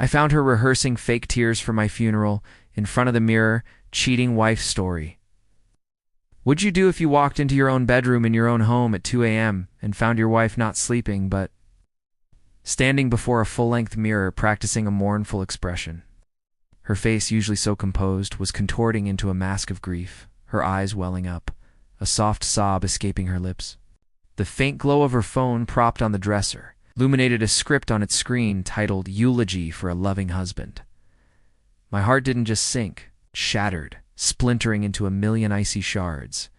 I found her rehearsing fake tears for my funeral, in front of the mirror, cheating wife story. What'd you do if you walked into your own bedroom in your own home at 2 a.m. and found your wife not sleeping, but standing before a full-length mirror practicing a mournful expression? Her face, usually so composed, was contorting into a mask of grief, her eyes welling up, a soft sob escaping her lips. The faint glow of her phone propped on the dresser illuminated a script on its screen titled Eulogy for a Loving Husband. My heart didn't just sink, it shattered, splintering into a million icy shards.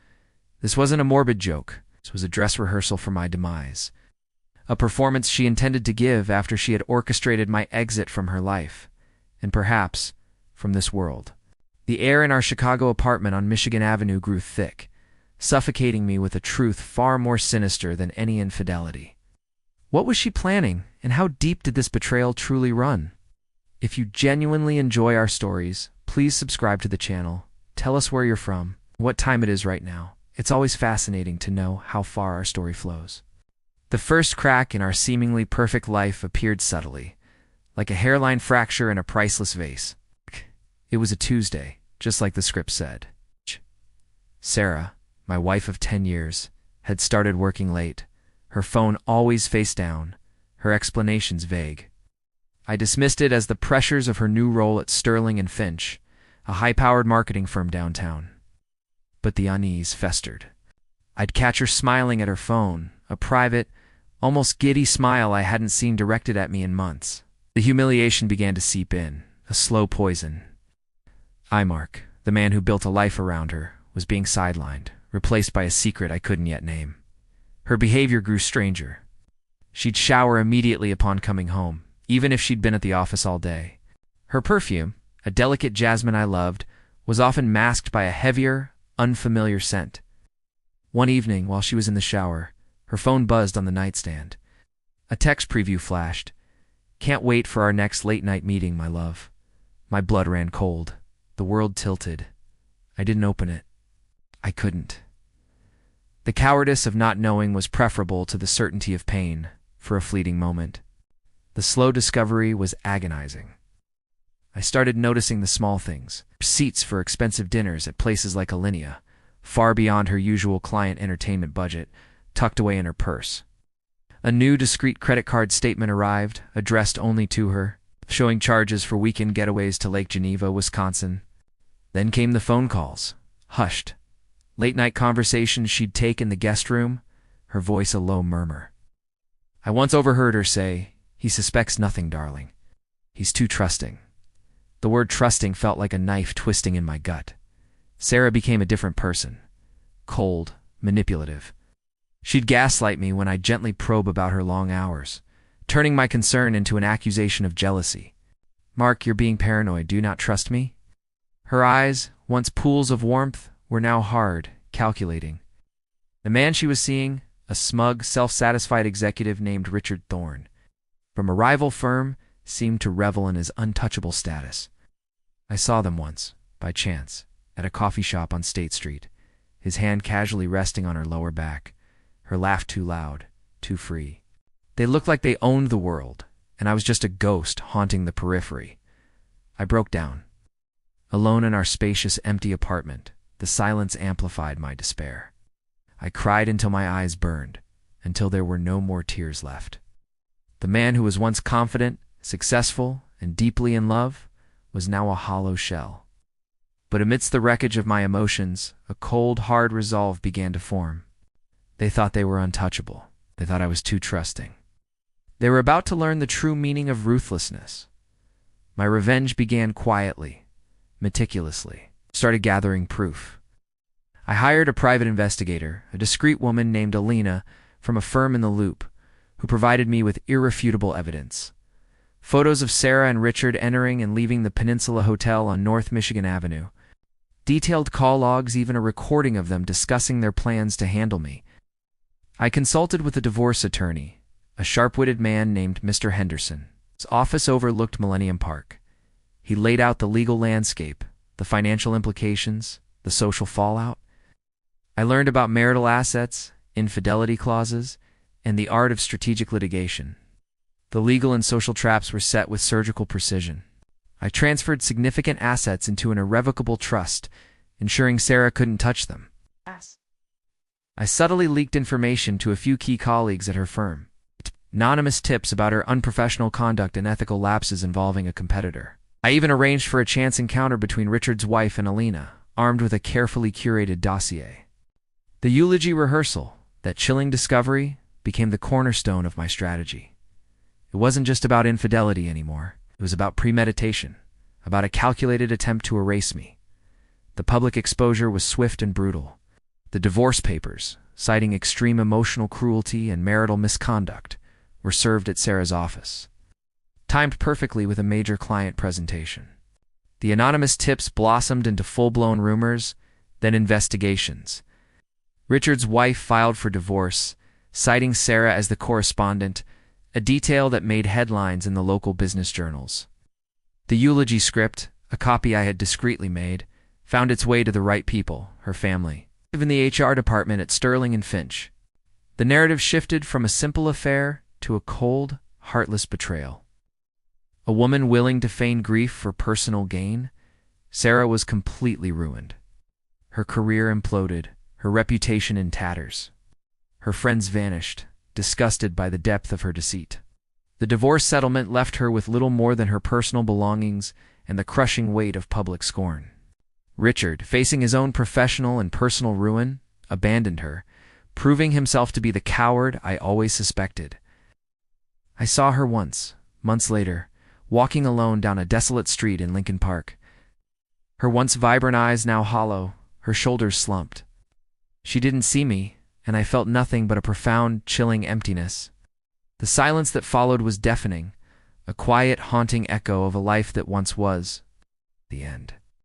This wasn't a morbid joke. This was a dress rehearsal for my demise. A performance she intended to give after she had orchestrated my exit from her life, and perhaps from this world. The air in our Chicago apartment on Michigan Avenue grew thick, suffocating me with a truth far more sinister than any infidelity. What was she planning, and how deep did this betrayal truly run? If you genuinely enjoy our stories, please subscribe to the channel. Tell us where you're from, what time it is right now. It's always fascinating to know how far our story flows. The first crack in our seemingly perfect life appeared subtly, like a hairline fracture in a priceless vase. It was a Tuesday, just like the script said. Sarah, my wife of 10 years, had started working late, her phone always face down, her explanations vague. I dismissed it as the pressures of her new role at Sterling and Finch, a high-powered marketing firm downtown. But the unease festered. I'd catch her smiling at her phone, a private, almost giddy smile I hadn't seen directed at me in months. The humiliation began to seep in, a slow poison. Mark, the man who built a life around her, was being sidelined, replaced by a secret I couldn't yet name. Her behavior grew stranger. She'd shower immediately upon coming home, even if she'd been at the office all day. Her perfume, a delicate jasmine I loved, was often masked by a heavier, unfamiliar scent. One evening, while she was in the shower, her phone buzzed on the nightstand. A text preview flashed. "Can't wait for our next late-night meeting, my love." My blood ran cold. The world tilted. I didn't open it. I couldn't. The cowardice of not knowing was preferable to the certainty of pain for a fleeting moment. The slow discovery was agonizing. I started noticing the small things. Receipts for expensive dinners at places like Alinea, far beyond her usual client entertainment budget, tucked away in her purse. A new discreet credit card statement arrived, addressed only to her, showing charges for weekend getaways to Lake Geneva, Wisconsin. Then came the phone calls, hushed. Late-night conversations she'd take in the guest room, her voice a low murmur. I once overheard her say, "He suspects nothing, darling. He's too trusting." The word trusting felt like a knife twisting in my gut. Sarah became a different person. Cold, manipulative. She'd gaslight me when I'd gently probe about her long hours, turning my concern into an accusation of jealousy. "Mark, you're being paranoid. Do you not trust me?" Her eyes, once pools of warmth, were now hard, calculating. The man she was seeing, a smug, self-satisfied executive named Richard Thorne, from a rival firm, seemed to revel in his untouchable status. I saw them once, by chance, at a coffee shop on State Street, his hand casually resting on her lower back, her laugh too loud, too free. They looked like they owned the world, and I was just a ghost haunting the periphery. I broke down. Alone in our spacious, empty apartment, the silence amplified my despair. I cried until my eyes burned, until there were no more tears left. The man who was once confident, successful, and deeply in love was now a hollow shell. But amidst the wreckage of my emotions, a cold, hard resolve began to form. They thought they were untouchable. They thought I was too trusting. They were about to learn the true meaning of ruthlessness. My revenge began quietly, meticulously. Started gathering proof. I hired a private investigator, a discreet woman named Alina from a firm in the Loop, who provided me with irrefutable evidence. Photos of Sarah and Richard entering and leaving the Peninsula Hotel on North Michigan Avenue. Detailed call logs, even a recording of them discussing their plans to handle me. I consulted with a divorce attorney, a sharp-witted man named Mr. Henderson. His office overlooked Millennium Park. He laid out the legal landscape, the financial implications, the social fallout. I learned about marital assets, infidelity clauses, and the art of strategic litigation. The legal and social traps were set with surgical precision. I transferred significant assets into an irrevocable trust, ensuring Sarah couldn't touch them. I subtly leaked information to a few key colleagues at her firm. Anonymous tips about her unprofessional conduct and ethical lapses involving a competitor. I even arranged for a chance encounter between Richard's wife and Alina, armed with a carefully curated dossier. The eulogy rehearsal, that chilling discovery, became the cornerstone of my strategy. It wasn't just about infidelity anymore. It was about premeditation, about a calculated attempt to erase me. The public exposure was swift and brutal. The divorce papers, citing extreme emotional cruelty and marital misconduct, were served at Sarah's office, timed perfectly with a major client presentation. The anonymous tips blossomed into full-blown rumors, then investigations. Richard's wife filed for divorce, citing Sarah as the correspondent, a detail that made headlines in the local business journals. The eulogy script, a copy I had discreetly made, found its way to the right people, her family, even the HR department at Sterling and Finch. The narrative shifted from a simple affair to a cold, heartless betrayal. A woman willing to feign grief for personal gain, Sarah was completely ruined. Her career imploded, her reputation in tatters. Her friends vanished, disgusted by the depth of her deceit. The divorce settlement left her with little more than her personal belongings and the crushing weight of public scorn. Richard, facing his own professional and personal ruin, abandoned her, proving himself to be the coward I always suspected. I saw her once, months later, walking alone down a desolate street in Lincoln Park. Her once vibrant eyes now hollow, her shoulders slumped. She didn't see me, and I felt nothing but a profound, chilling emptiness. The silence that followed was deafening, a quiet, haunting echo of a life that once was. The end.